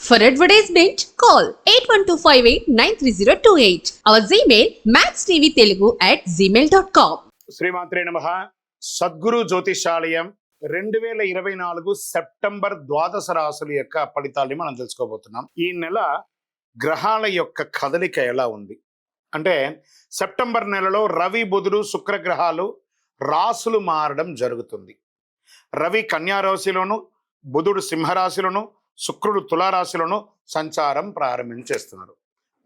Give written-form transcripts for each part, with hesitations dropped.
For advertisement, call 8125893028. Our Gmail maxtvtelugu@gmail.com. శ్రీమాత్రే నమః. Sadhguru జ్యోతిషాలయం 2024 September ద్వాదశ రాశుల యొక్క ఫలితాలని మనం తెలుసుకోబోతున్నాం. ఈ నెల గ్రహాల యొక్క కదలిక ఎలా ఉంది అంటే, సెప్టెంబర్ నెలలో రవి, బుధుడు, శుక్ర గ్రహాలు రాశులు మారడం జరుగుతుంది. రవి కన్యా రాశిలోను, బుధుడు సింహరాశిలోను, శుక్రుడు తులారాశిలోను సంచారం ప్రారంభించేస్తున్నారు.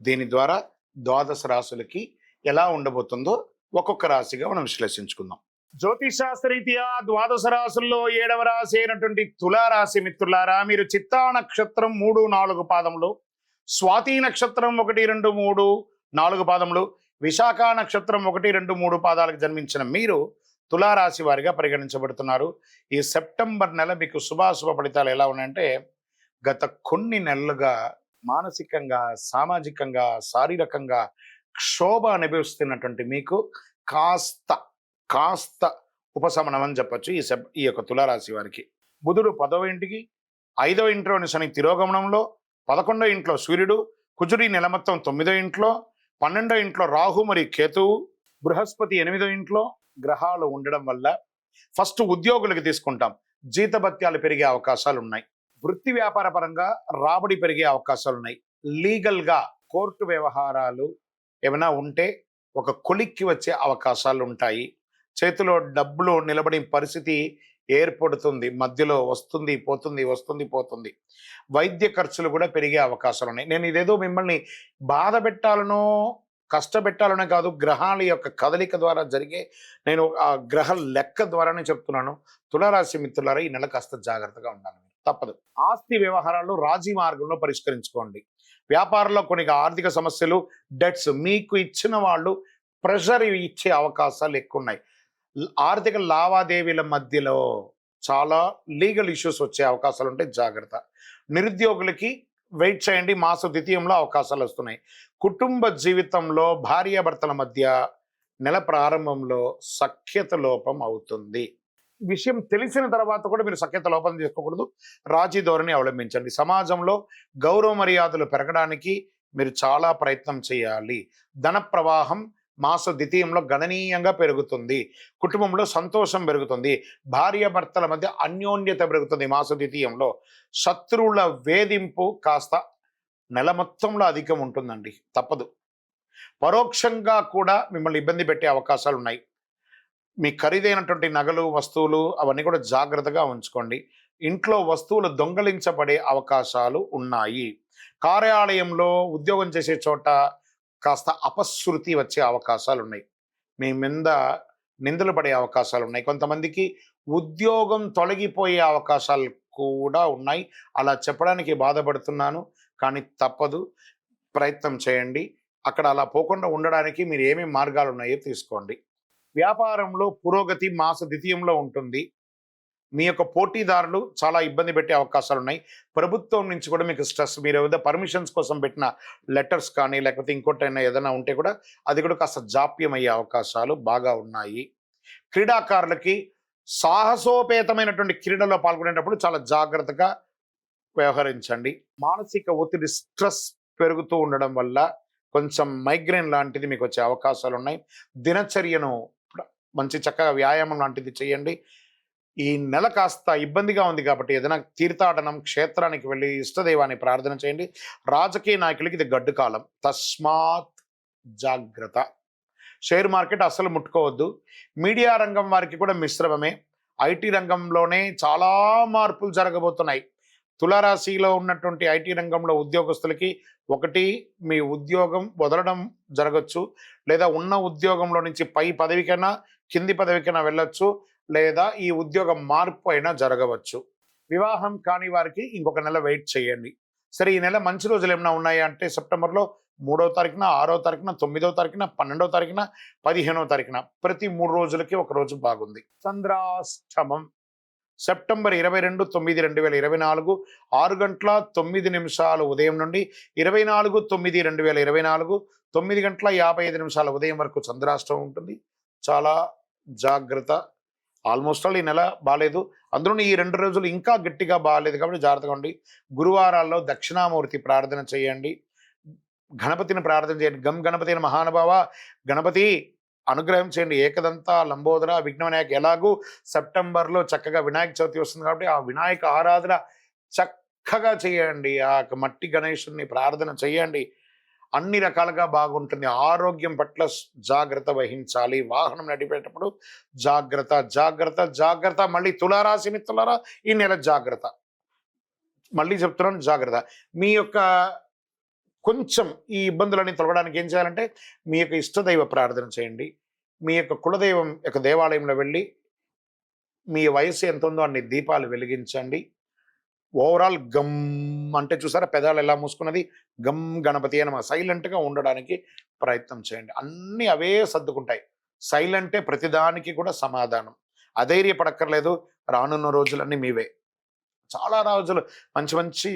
దీని ద్వారా ద్వాదశ రాశులకి ఎలా ఉండబోతుందో ఒక్కొక్క రాశిగా మనం విశ్లేషించుకుందాం. జ్యోతిషాస్త్రరీత్యా ద్వాదశ రాశుల్లో 7వ రాశి అయినటువంటి తులారాశి మిత్రులారా, మీరు చిత్తా నక్షత్రం 3, 4 పాదములు, స్వాతి నక్షత్రం 1, 2, 3, 4 పాదములు, విశాఖ నక్షత్రం 1, 2, 3 పాదాలకు జన్మించిన మీరు తులారాశి వారిగా పరిగణించబడుతున్నారు. ఈ సెప్టెంబర్ నెల మీకు శుభాశుభ ఫలితాలు ఎలా ఉన్నాయంటే, గత కొన్ని నెలలుగా మానసికంగా, సామాజికంగా, శారీరకంగా క్షోభ అనుభవిస్తున్నటువంటి మీకు కాస్త ఉపశమనం అని చెప్పచ్చు ఈ యొక్క తులారాశి వారికి. బుధుడు 10వ ఇంటికి, 5వ ఇంట్లోని శని తిరోగమనంలో, 11వ ఇంట్లో సూర్యుడు, కుజుడి నెల మొత్తం 9వ ఇంట్లో, 12వ ఇంట్లో రాహు మరియు కేతువు, బృహస్పతి 8వ ఇంట్లో గ్రహాలు ఉండడం వల్ల ఫస్ట్ ఉద్యోగులకు తీసుకుంటాం, జీతభత్యాలు పెరిగే అవకాశాలు ఉన్నాయి. వృత్తి వ్యాపార పరంగా రాబడి పెరిగే అవకాశాలు ఉన్నాయి. లీగల్గా కోర్టు వ్యవహారాలు ఏమైనా ఉంటే ఒక కొలిక్కి వచ్చే అవకాశాలు ఉంటాయి. చేతిలో డబ్బులు నిలబడి పరిస్థితి ఏర్పడుతుంది, మధ్యలో వస్తుంది పోతుంది. వైద్య ఖర్చులు కూడా పెరిగే అవకాశాలు ఉన్నాయి. నేను ఇదేదో మిమ్మల్ని బాధ పెట్టాలనో కష్టపెట్టాలనే కాదు, గ్రహాల యొక్క కదలిక ద్వారా జరిగే నేను ఆ గ్రహ లెక్క ద్వారానే చెప్తున్నాను. తులారాశి మిత్రులారా, ఈ నెల కాస్త జాగ్రత్తగా ఉండాలి, తప్పదు. ఆస్తి వ్యవహారాలు రాజీ మార్గంలో పరిష్కరించుకోండి. వ్యాపారంలో కొన్ని ఆర్థిక సమస్యలు, డెట్స్ మీకు ఇచ్చిన వాళ్ళు ప్రెషర్ ఇచ్చే అవకాశాలు ఎక్కువ ఉన్నాయి. ఆర్థిక లావాదేవీల మధ్యలో చాలా లీగల్ ఇష్యూస్ వచ్చే అవకాశాలు ఉంటాయి, జాగ్రత్త. నిరుద్యోగులకి వెయిట్ చేయండి, మాస ద్వితీయంలో అవకాశాలు వస్తున్నాయి. కుటుంబ జీవితంలో భార్యాభర్తల మధ్య నెల ప్రారంభంలో సఖ్యత లోపం అవుతుంది. విషయం తెలిసిన తర్వాత కూడా మీరు సఖ్యత లోపం చేసుకోకూడదు, రాజీ ధోరణి అవలంబించండి. సమాజంలో గౌరవ మర్యాదలు పెరగడానికి మీరు చాలా ప్రయత్నం చేయాలి. ధన ప్రవాహం మాస ద్వితీయంలో గణనీయంగా పెరుగుతుంది. కుటుంబంలో సంతోషం పెరుగుతుంది. భార్యాభర్తల మధ్య అన్యోన్యత పెరుగుతుంది. మాస ద్వితీయంలో శత్రువుల వేధింపు కాస్త నెల మొత్తంలో అధికం ఉంటుందండి, తప్పదు. పరోక్షంగా కూడా మిమ్మల్ని ఇబ్బంది పెట్టే అవకాశాలు ఉన్నాయి. మీ ఖరీదైనటువంటి నగలు, వస్తువులు అవన్నీ కూడా జాగ్రత్తగా ఉంచుకోండి. ఇంట్లో వస్తువులు దొంగలించబడే అవకాశాలు ఉన్నాయి. కార్యాలయంలో ఉద్యోగం చేసే చోట కాస్త అపశృతి వచ్చే అవకాశాలు ఉన్నాయి. మీ మీద నిందలు పడే అవకాశాలు ఉన్నాయి. కొంతమందికి ఉద్యోగం తొలగిపోయే అవకాశాలు కూడా ఉన్నాయి. అలా చెప్పడానికి బాధపడుతున్నాను, కానీ తప్పదు, ప్రయత్నం చేయండి. అక్కడ అలా పోకుండా ఉండడానికి మీరు ఏమేమి మార్గాలు ఉన్నాయో తీసుకోండి. వ్యాపారంలో పురోగతి మాస ద్వితీయంలో ఉంటుంది. మీ యొక్క పోటీదారులు చాలా ఇబ్బంది పెట్టే అవకాశాలు ఉన్నాయి. ప్రభుత్వం నుంచి కూడా మీకు స్ట్రెస్, మీరు ఏదైనా పర్మిషన్స్ కోసం పెట్టిన లెటర్స్ కానీ లేకపోతే ఇంకోటైనా ఏదైనా ఉంటే కూడా అది కూడా కాస్త జాప్యం అయ్యే అవకాశాలు బాగా ఉన్నాయి. క్రీడాకారులకి సాహసోపేతమైనటువంటి క్రీడలో పాల్గొనేటప్పుడు చాలా జాగ్రత్తగా వ్యవహరించండి. మానసిక ఒత్తిడి, స్ట్రెస్ పెరుగుతూ ఉండడం వల్ల కొంచెం మైగ్రేన్ లాంటిది మీకు వచ్చే అవకాశాలు ఉన్నాయి. దినచర్యను మంచి చక్కగా వ్యాయామం లాంటిది చేయండి. ఈ నెల కాస్త ఇబ్బందిగా ఉంది కాబట్టి ఏదైనా తీర్థాటనం, క్షేత్రానికి వెళ్ళి ఇష్టదైవాన్ని ప్రార్థన చేయండి. రాజకీయ నాయకులకి ఇది గడ్డు కాలం, తస్మాత్ జాగ్రత్త. షేర్ మార్కెట్ అస్సలు ముట్టుకోవద్దు. మీడియా రంగం వారికి కూడా మిశ్రమమే. ఐటీ రంగంలోనే చాలా మార్పులు జరగబోతున్నాయి. తులారాశిలో ఉన్నటువంటి ఐటీ రంగంలో ఉద్యోగస్తులకి ఒకటి, మీ ఉద్యోగం వదలడం జరగచ్చు, లేదా ఉన్న ఉద్యోగంలో నుంచి పై పదవికైనా కింది పదవికైనా వెళ్ళొచ్చు, లేదా ఈ ఉద్యోగం మార్పు అయినా జరగవచ్చు. వివాహం కాని వారికి ఇంకొక నెల వెయిట్ చేయండి. సరే, ఈ నెల మంచి రోజులు ఏమైనా ఉన్నాయా అంటే, సెప్టెంబర్లో 3వ తారీఖున, 6వ తారీఖున, 9వ తారీఖున, 12వ తారీఖున, 15వ తారీఖున ప్రతి 3 రోజులకి ఒక రోజు బాగుంది. చంద్రాష్టమం సెప్టెంబర్ 22/9/2024 6:09 ఉదయం నుండి 24/9/2024 9:55 ఉదయం వరకు చంద్రాష్టమం ఉంటుంది. చాలా జాగ్రత్త. ఆల్మోస్ట్ ఆల్ ఈ నెల బాగాలేదు. అందులోని ఈ 2 రోజులు ఇంకా గట్టిగా బాగాలేదు కాబట్టి జాగ్రత్తగా ఉండి. గురువారాల్లో దక్షిణామూర్తి ప్రార్థన చేయండి. గణపతిని ప్రార్థన చేయండి. గం గణపతి మహానుభావ, గణపతి అనుగ్రహం చేయండి. ఏకదంత లంబోదర విఘ్న వినాయక, ఎలాగూ సెప్టెంబర్లో చక్కగా వినాయక చవితి వస్తుంది కాబట్టి ఆ వినాయక ఆరాధన చక్కగా చేయండి. ఆ మట్టి గణేశుని ప్రార్థన చేయండి. అన్ని రకాలుగా బాగుంటుంది. ఆరోగ్యం పట్ల జాగ్రత్త వహించాలి. వాహనం నడిపేటప్పుడు జాగ్రత్త, జాగ్రత్త, జాగ్రత్త. మళ్ళీ తులారాశి మిత్రులారా, ఈ నెల జాగ్రత్త. మళ్ళీ చెప్తున్నాను, జాగ్రత్త. మీ యొక్క కొంచెం ఈ ఇబ్బందులన్నీ తొలగడానికి ఏం చేయాలంటే, మీ యొక్క ఇష్టదైవ ప్రార్థన చేయండి. మీ యొక్క కులదైవం యొక్క దేవాలయంలో వెళ్ళి మీ వయస్సు ఎంత ఉందో అన్ని దీపాలు వెలిగించండి. ఓవరాల్ గమ్ అంటే చూసారా పెదాలు ఎలా మూసుకున్నది, గమ్ గణపతి అని సైలెంట్గా ఉండడానికి ప్రయత్నం చేయండి. అన్నీ అవే సర్దుకుంటాయి. సైలెంటే ప్రతిదానికి కూడా సమాధానం. అధైర్యపడక్కర్లేదు. రానున్న రోజులన్నీ మీవే. చాలా రోజులు మంచి మంచి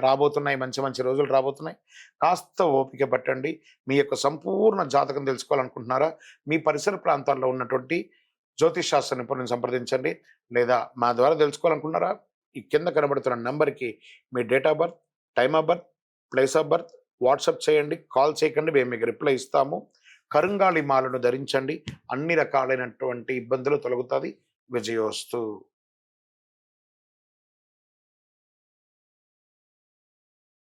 రాబోతున్నాయి. మంచి మంచి రోజులు రాబోతున్నాయి. కాస్త ఓపిక పట్టండి. మీ యొక్క సంపూర్ణ జాతకం తెలుసుకోవాలనుకుంటున్నారా? మీ పరిసర ప్రాంతాల్లో ఉన్నటువంటి జ్యోతిష్ శాస్త్ర నిపుణులను సంప్రదించండి. లేదా మా ద్వారా తెలుసుకోవాలనుకుంటున్నారా? ఈ కింద కనబడుతున్న నెంబర్కి మీ date of birth, time of birth, place of birth WhatsApp చేయండి. కాల్ చేయకండి, మేము మీకు రిప్లై ఇస్తాము. కరుంగాళి మాలను ధరించండి. అన్ని రకాలైనటువంటి ఇబ్బందులు తొలగుతుంది. విజయోస్తు.